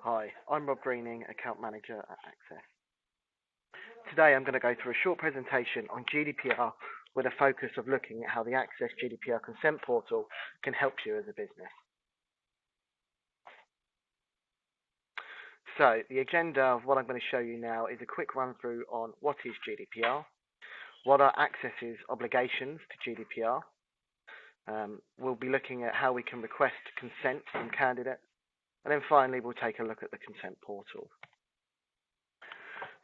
Hi, I'm Rob Greening, Account Manager at Access. Today I'm going to go through a short presentation on GDPR with a focus of looking at how the Access GDPR consent portal can help you as a business. So the agenda of what I'm going to show you now is a quick run through on what is GDPR, what are Access's obligations to GDPR. We'll be looking at how we can request consent from candidates, and then finally we'll take a look at the consent portal.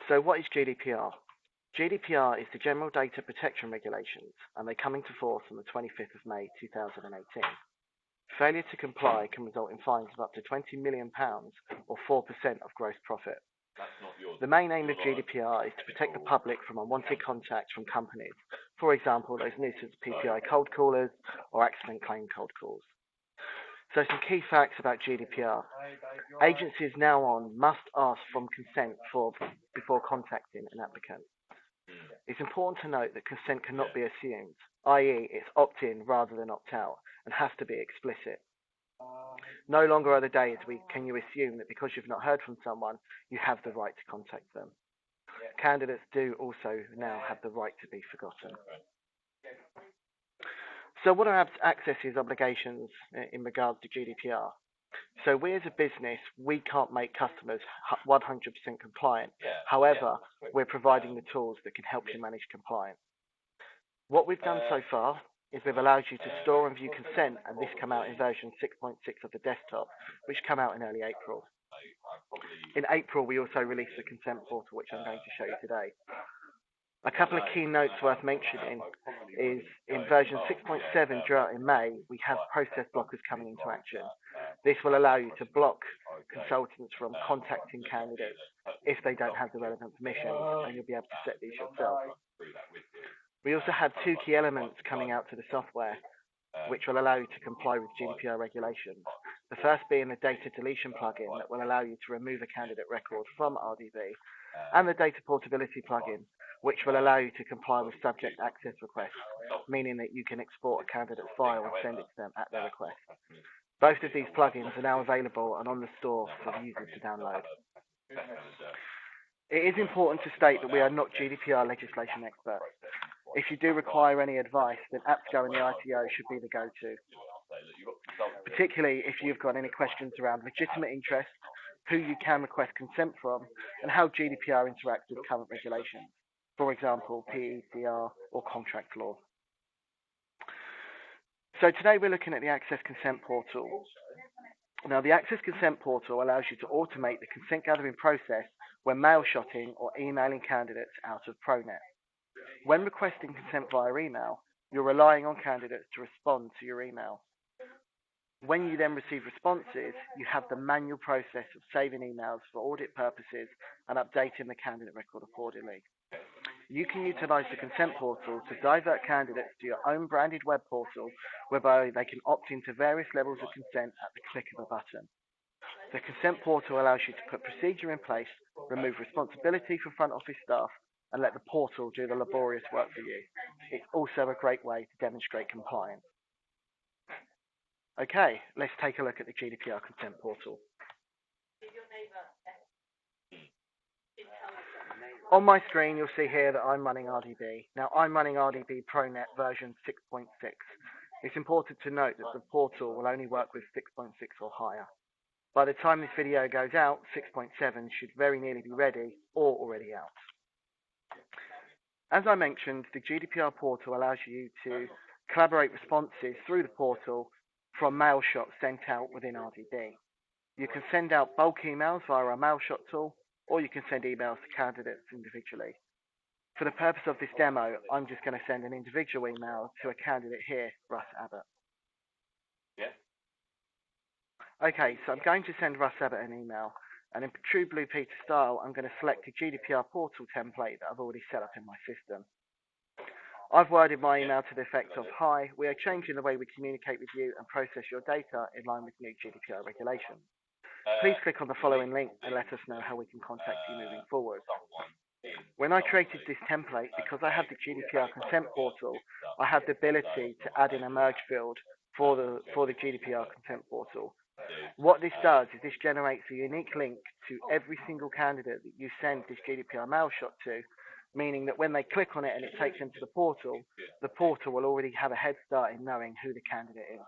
So what is GDPR? GDPR is the General Data Protection Regulations, and they come into force on the 25th of May 2018. Failure to comply can result in fines of up to £20 million or 4% of gross profit. The main aim of GDPR is to protect the public from unwanted contacts from companies, for example, those nuisance PPI cold callers or accident claim cold calls. So some key facts about GDPR. Agencies now on must ask for consent before contacting an applicant. It's important to note that consent cannot be assumed, i.e. it's opt-in rather than opt-out, and has to be explicit. No longer are the days can you assume that because you've not heard from someone, you have the right to contact them. Candidates do also now have the right to be forgotten. So what are Access's obligations in regards to GDPR? So we as a business, we can't make customers 100% compliant. However, we're providing the tools that can help you manage compliance. What we've done so far is we've allowed you to store and view consent, and this came out in version 6.6 of the desktop, which came out in early April. In April, we also released the consent portal, which I'm going to show you today. A couple of key notes worth mentioning is in version 6.7 due in May, we have process blockers coming into action. This will allow you to block consultants from contacting candidates if they don't have the relevant permissions, and you'll be able to set these yourself. We also have two key elements coming out to the software, which will allow you to comply with GDPR regulations. The first being the data deletion plugin that will allow you to remove a candidate record from RDB, and the data portability plugin, which will allow you to comply with subject access requests, meaning that you can export a candidate's file and send it to them at their request. Both of these plugins are now available and on the store for users to download. It is important to state that we are not GDPR legislation experts. If you do require any advice, then APSCO and the ITO should be the go-to, particularly if you've got any questions around legitimate interest, who you can request consent from, and how GDPR interacts with current regulations, for example, PECR or contract law. So today we're looking at the Access Consent Portal. Now, the Access Consent Portal allows you to automate the consent gathering process when mail shotting or emailing candidates out of ProNet. When requesting consent via email, you're relying on candidates to respond to your email. When you then receive responses, you have the manual process of saving emails for audit purposes and updating the candidate record accordingly. You can utilize the consent portal to divert candidates to your own branded web portal, whereby they can opt into various levels of consent at the click of a button. The consent portal allows you to put procedure in place, remove responsibility for front office staff, and let the portal do the laborious work for you. It's also a great way to demonstrate compliance. Okay, let's take a look at the GDPR consent portal. On my screen, you'll see here that I'm running RDB. Now, I'm running RDB ProNet version 6.6. It's important to note that the portal will only work with 6.6 or higher. By the time this video goes out, 6.7 should very nearly be ready or already out. As I mentioned, the GDPR portal allows you to collaborate responses through the portal from mail shots sent out within RDB. You can send out bulk emails via our mail shot tool, or you can send emails to candidates individually. For the purpose of this demo, I'm just going to send an individual email to a candidate here, Russ Abbott. Yeah. Okay, so I'm going to send Russ Abbott an email, and in true Blue Peter style, I'm going to select a GDPR portal template that I've already set up in my system. I've worded my email to the effect of, "Hi, we are changing the way we communicate with you and process your data in line with new GDPR regulations. Please click on the following link and let us know how we can contact you moving forward." When I created this template, because I have the GDPR consent portal, I have the ability to add in a merge field for the GDPR consent portal. What this does is this generates a unique link to every single candidate that you send this GDPR mail shot to, meaning that when they click on it and it takes them to the portal will already have a head start in knowing who the candidate is.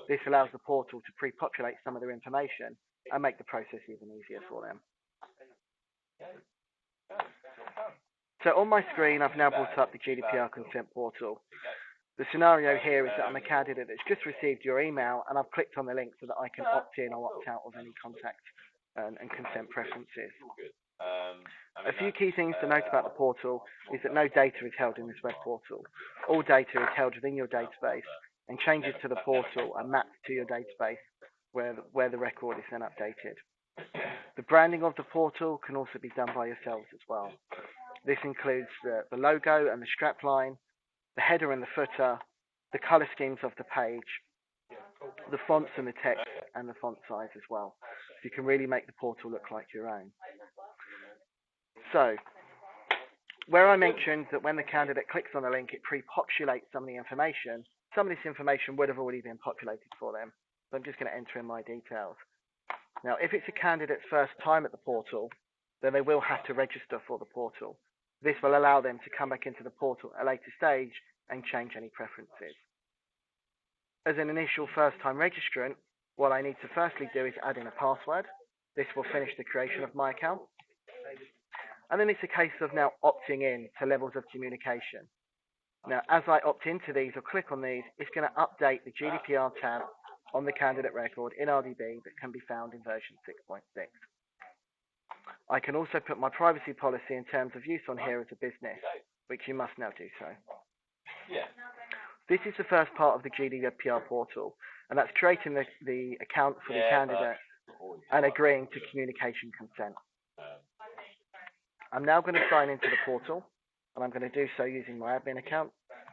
This allows the portal to pre-populate some of their information and make the process even easier for them. So on my screen, I've now brought up the GDPR consent portal. The scenario here is that I'm a candidate that's just received your email and I've clicked on the link so that I can opt in or opt out of any contact and consent preferences. A few key things to note about the portal is that no data is held in this web portal. All data is held within your database and changes to the portal are mapped to your database where the record is then updated. The branding of the portal can also be done by yourselves as well. This includes the logo and the strapline, the header and the footer, the colour schemes of the page, the fonts and the text, and the font size as well. So you can really make the portal look like your own. So, where I mentioned that when the candidate clicks on a link, it pre-populates some of the information, some of this information would have already been populated for them. So I'm just going to enter in my details. Now, if it's a candidate's first time at the portal, then they will have to register for the portal. This will allow them to come back into the portal at a later stage and change any preferences. As an initial first-time registrant, what I need to firstly do is add in a password. This will finish the creation of my account. And then it's a case of now opting in to levels of communication. Now, as I opt into these or click on these, it's going to update the GDPR tab on the candidate record in RDB that can be found in version 6.6. I can also put my privacy policy in terms of use on here as a business, which you must now do so. This is the first part of the GDPR portal, and that's creating the account for the candidate and agreeing to communication consent. I'm now going to sign into the portal, and I'm going to do so using my admin account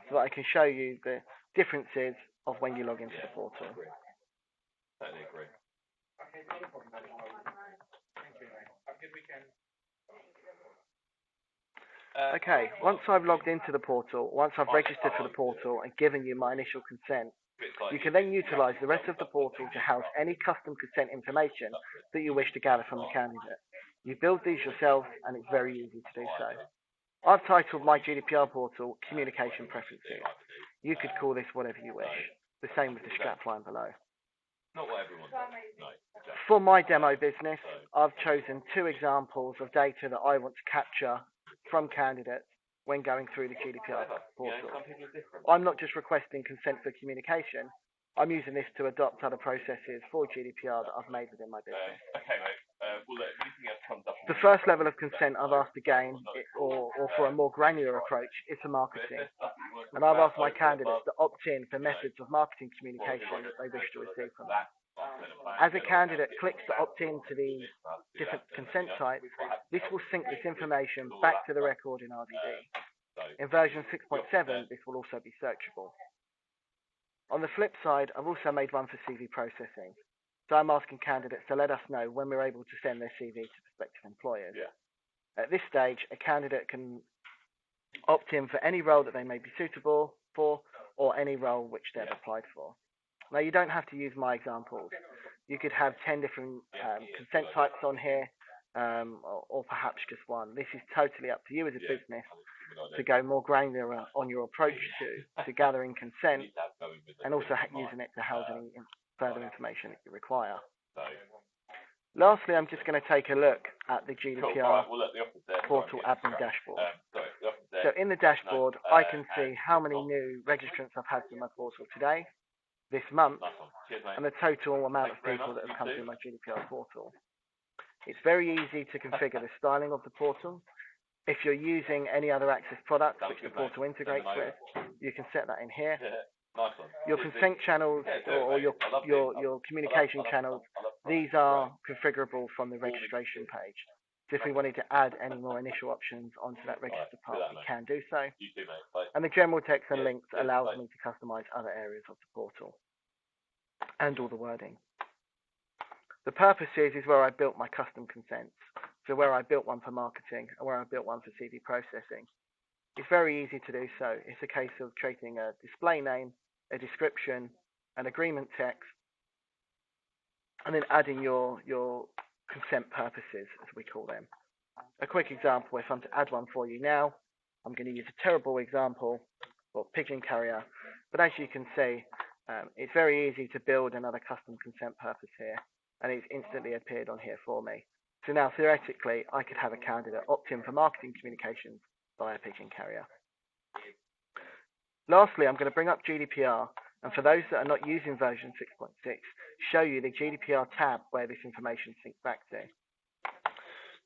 so that I can show you the differences of when you log into the portal. Totally agree. Okay, once I've logged into the portal, once I've registered for the portal and given you my initial consent, you can then utilize the rest of the portal to house any custom consent information that you wish to gather from the candidate. You build these yourself and it's very easy to do so. I've titled my GDPR portal Communication Preferences. You could call this whatever you wish. The same with the strapline below. Not what everyone does. No, exactly. For my demo business, I've chosen 2 examples of data that I want to capture from candidates when going through the GDPR portal. I'm not just requesting consent for communication, I'm using this to adopt other processes for GDPR that I've made within my business. Okay, mate. Well, look, if anything else comes up... The first level of consent I've asked again, or for a more granular approach, is for marketing. And I've asked my candidates to opt in for methods of marketing communication that they wish to receive from us. As a candidate clicks to opt in to these different consent types, this will sync this information back to the record in RDB. In version 6.7, this will also be searchable. On the flip side, I've also made one for CV processing. So I'm asking candidates to let us know when we're able to send their CV to prospective employers. At this stage, a candidate can opt in for any role that they may be suitable for or any role which they've applied for. Now, you don't have to use my examples. You could have 10 different consent types on here, or perhaps just one. This is totally up to you as a business to go more granular on your approach to gathering consent and also using it to house any further information that you require. Lastly, I'm just going to take a look at the GDPR portal admin dashboard. So in the dashboard, I can see how many new registrants I've had through my portal today, this month, and the total amount of people that have come through my GDPR portal. It's very easy to configure the styling of the portal. If you're using any other Access products which the portal integrates with, you can set that in here. Your consent channels or your communication channels, these are configurable from the registration page. So if we wanted to add any more initial options onto that register part, we can do so. And the general text and links allows me to customize other areas of the portal and all the wording. The purposes is where I built my custom consents. So where I built one for marketing and where I built one for CV processing. It's very easy to do so. It's a case of creating a display name, a description, an agreement text, and then adding your consent purposes, as we call them. A quick example, if I'm to add one for you now, I'm going to use a terrible example for pigeon carrier, but as you can see, it's very easy to build another custom consent purpose here, and it's instantly appeared on here for me. So now, theoretically, I could have a candidate opt in for marketing communications via pigeon carrier. Lastly, I'm going to bring up GDPR, and for those that are not using version 6.6, show you the GDPR tab where this information syncs back to.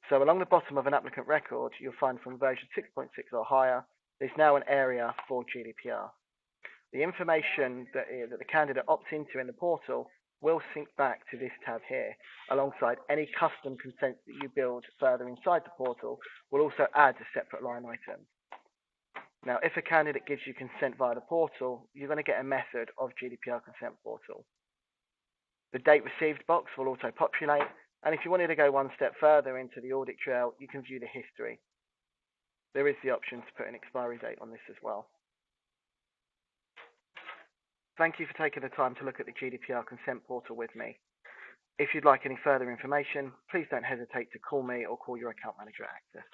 So along the bottom of an applicant record, you'll find from version 6.6 or higher, there's now an area for GDPR. The information that the candidate opts into in the portal will sync back to this tab here, alongside any custom consents that you build further inside the portal. Will also add a separate line item. Now, if a candidate gives you consent via the portal, you're going to get a method of GDPR consent portal. The date received box will auto-populate, and if you wanted to go one step further into the audit trail, you can view the history. There is the option to put an expiry date on this as well. Thank you for taking the time to look at the GDPR consent portal with me. If you'd like any further information, please don't hesitate to call me or call your account manager at Access.